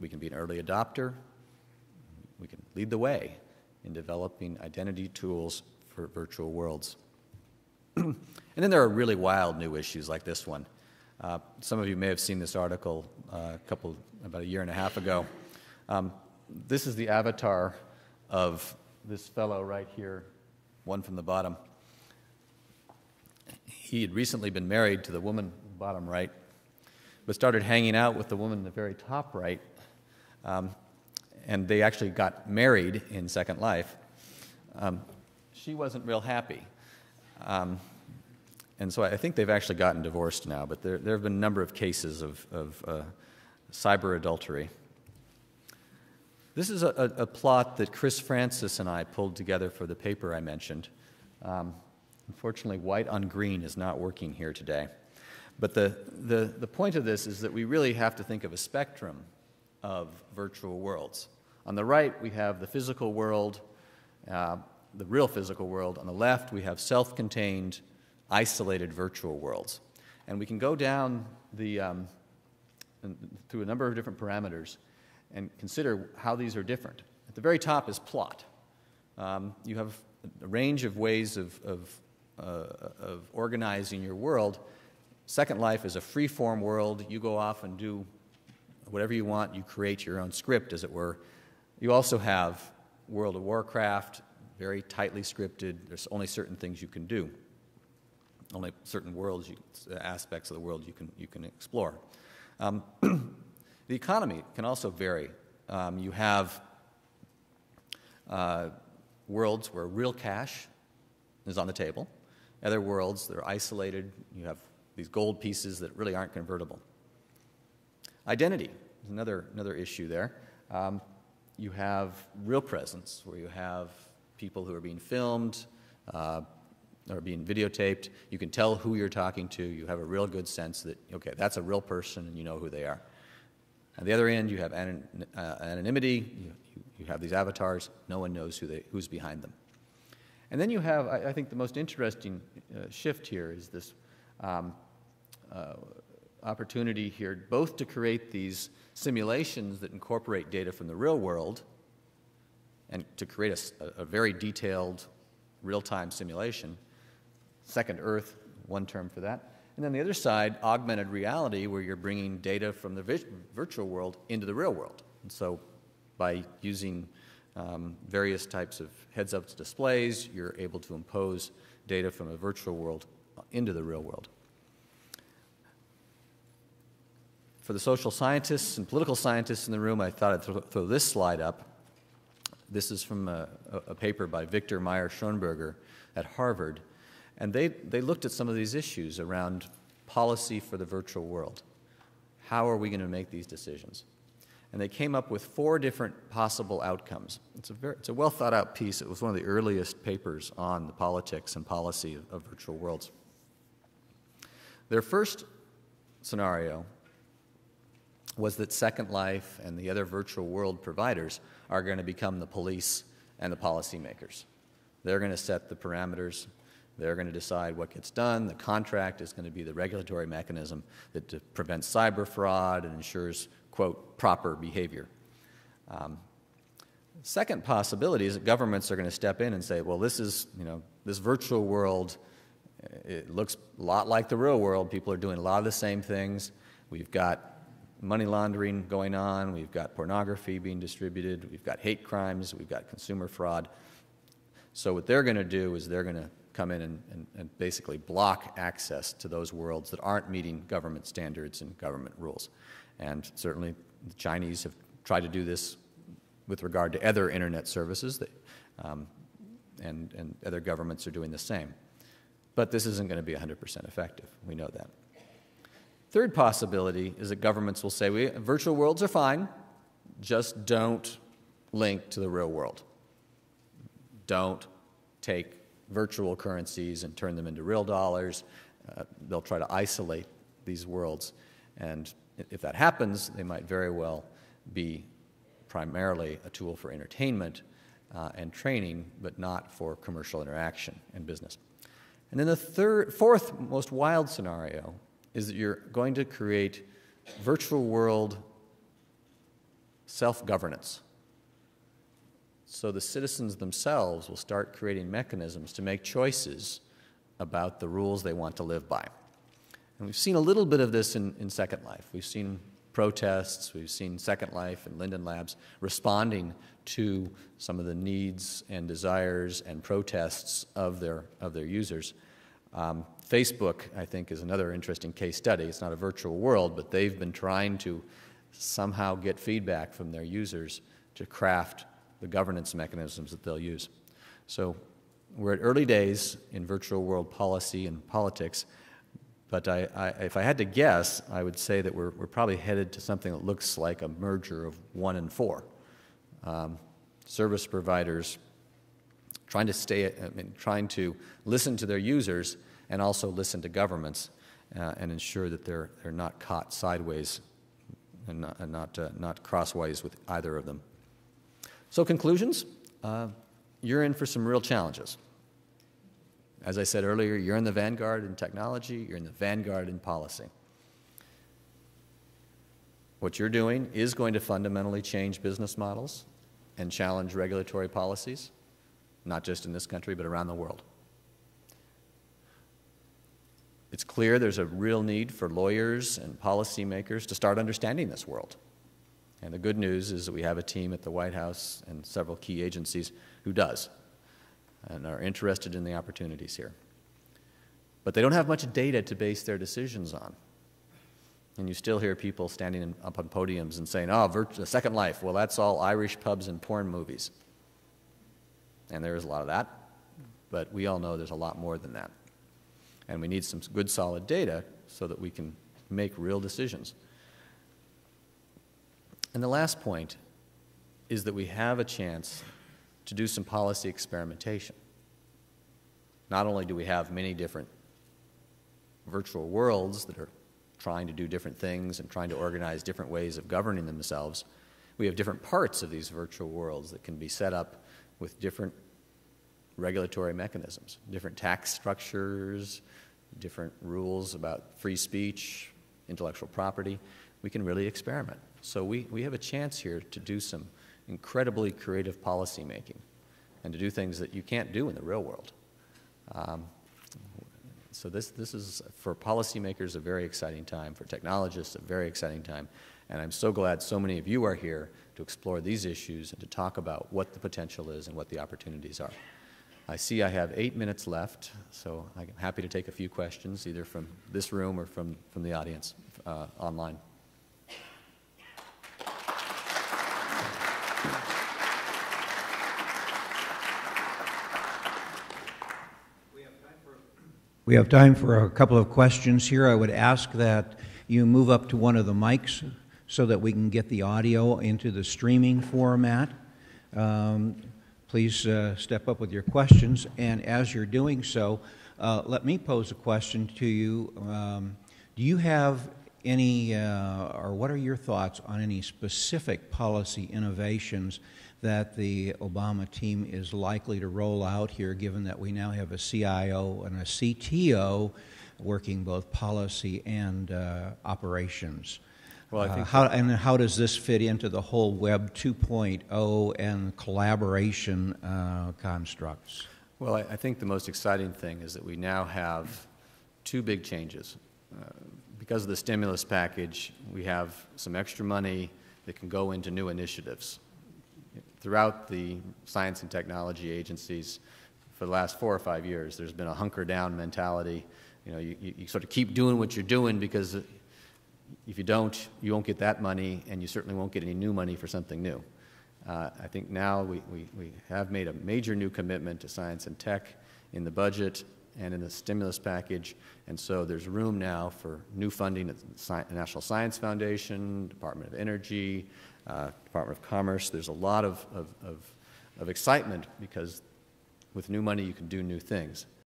we can be an early adopter. We can lead the way in developing identity tools for virtual worlds. And then there are really wild new issues like this one. Some of you may have seen this article about a year and a half ago. This is the avatar of this fellow right here, one from the bottom. He had recently been married to the woman bottom right, but started hanging out with the woman in the very top right, and they actually got married in Second Life. She wasn't real happy. And so I think they've actually gotten divorced now, but there have been a number of cases of cyber adultery. This is a plot that Chris Francis and I pulled together for the paper I mentioned. Unfortunately, white on green is not working here today. But the point of this is that we really have to think of a spectrum of virtual worlds. On the right, we have the physical world, the real physical world. On the left, we have self-contained, isolated virtual worlds. And we can go down through a number of different parameters and consider how these are different. At the very top is plot. You have a range of ways of organizing your world. Second Life is a free-form world. You go off and do whatever you want. You create your own script, as it were. You also have World of Warcraft, very tightly scripted. There's only certain things you can do, only certain worlds, aspects of the world you can explore. The economy can also vary. You have worlds where real cash is on the table. Other worlds that are isolated. You have these gold pieces that really aren't convertible. Identity is another issue there. You have real presence, where you have people who are being filmed or being videotaped. You can tell who you're talking to. You have a real good sense that, okay, that's a real person and you know who they are. On the other end, you have anonymity. You have these avatars. No one knows who's behind them. And then you have, I think the most interesting shift here is this opportunity here both to create these simulations that incorporate data from the real world and to create a very detailed real-time simulation. Second Earth, one term for that. And then the other side, augmented reality, where you're bringing data from the virtual world into the real world. And so by using various types of heads-up displays, you're able to impose data from a virtual world into the real world. For the social scientists and political scientists in the room, I thought I'd throw this slide up. This is from a paper by Victor Meyer-Schonberger at Harvard. And they looked at some of these issues around policy for the virtual world. How are we going to make these decisions? And they came up with 4 different possible outcomes. It's a well-thought-out piece. It was one of the earliest papers on the politics and policy of virtual worlds. Their first scenario was that Second Life and the other virtual world providers are going to become the police and the policymakers. They're going to set the parameters. They're going to decide what gets done. The contract is going to be the regulatory mechanism that prevents cyber fraud and ensures, quote, proper behavior. Second possibility is that governments are going to step in and say, well, this virtual world, it looks a lot like the real world. People are doing a lot of the same things. We've got money laundering going on. We've got pornography being distributed. We've got hate crimes. We've got consumer fraud. So what they're going to do is they're going to come in and basically block access to those worlds that aren't meeting government standards and government rules. And certainly the Chinese have tried to do this with regard to other internet services, and other governments are doing the same. But this isn't going to be 100% effective. We know that. Third possibility is that governments will say, virtual worlds are fine, just don't link to the real world. Don't take virtual currencies and turn them into real dollars. They'll try to isolate these worlds. And if that happens, they might very well be primarily a tool for entertainment and training, but not for commercial interaction and business. And then the fourth most wild scenario is that you're going to create virtual world self-governance. So the citizens themselves will start creating mechanisms to make choices about the rules they want to live by. And we've seen a little bit of this in Second Life. We've seen protests, we've seen Second Life and Linden Labs responding to some of the needs and desires and protests of their users. Facebook, I think, is another interesting case study. It's not a virtual world, but they've been trying to somehow get feedback from their users to craft the governance mechanisms that they'll use. So we're at early days in virtual world policy and politics, but if I had to guess, I would say that we're probably headed to something that looks like a merger of 1 and 4. Service providers trying to listen to their users and also listen to governments and ensure that they're not caught sideways and not crossways with either of them. So conclusions, you're in for some real challenges. As I said earlier, you're in the vanguard in technology, you're in the vanguard in policy. What you're doing is going to fundamentally change business models and challenge regulatory policies, not just in this country, but around the world. It's clear there's a real need for lawyers and policymakers to start understanding this world. And the good news is that we have a team at the White House and several key agencies who does and are interested in the opportunities here. But they don't have much data to base their decisions on. And you still hear people standing up on podiums and saying, oh, Second Life, well, that's all Irish pubs and porn movies. And there is a lot of that, but we all know there's a lot more than that. And we need some good, solid data so that we can make real decisions. And the last point is that we have a chance to do some policy experimentation. Not only do we have many different virtual worlds that are trying to do different things and trying to organize different ways of governing themselves, we have different parts of these virtual worlds that can be set up with different regulatory mechanisms, different tax structures, different rules about free speech, intellectual property. We can really experiment. So we have a chance here to do some incredibly creative policy making and to do things that you can't do in the real world. So this is, for policymakers, a very exciting time, for technologists, a very exciting time, and I'm so glad so many of you are here to explore these issues and to talk about what the potential is and what the opportunities are. I see I have 8 minutes left, so I'm happy to take a few questions, either from this room or from the audience online. We have time for a couple of questions here. I would ask that you move up to one of the mics so that we can get the audio into the streaming format. Please step up with your questions, and as you're doing so, let me pose a question to you. Do you have any, or what are your thoughts on any specific policy innovations that the Obama team is likely to roll out here, given that we now have a CIO and a CTO working both policy and operations? Well, I think how does this fit into the whole Web 2.0 and collaboration constructs? Well, I think the most exciting thing is that we now have two big changes. Because of the stimulus package, we have some extra money that can go into new initiatives. Throughout the science and technology agencies for the last 4 or 5 years, there's been a hunker-down mentality. You know, you sort of keep doing what you're doing because if you don't, you won't get that money, and you certainly won't get any new money for something new. I think now we have made a major new commitment to science and tech in the budget and in the stimulus package, and so there's room now for new funding at the National Science Foundation, Department of Energy, Department of Commerce. There's a lot of excitement because with new money you can do new things.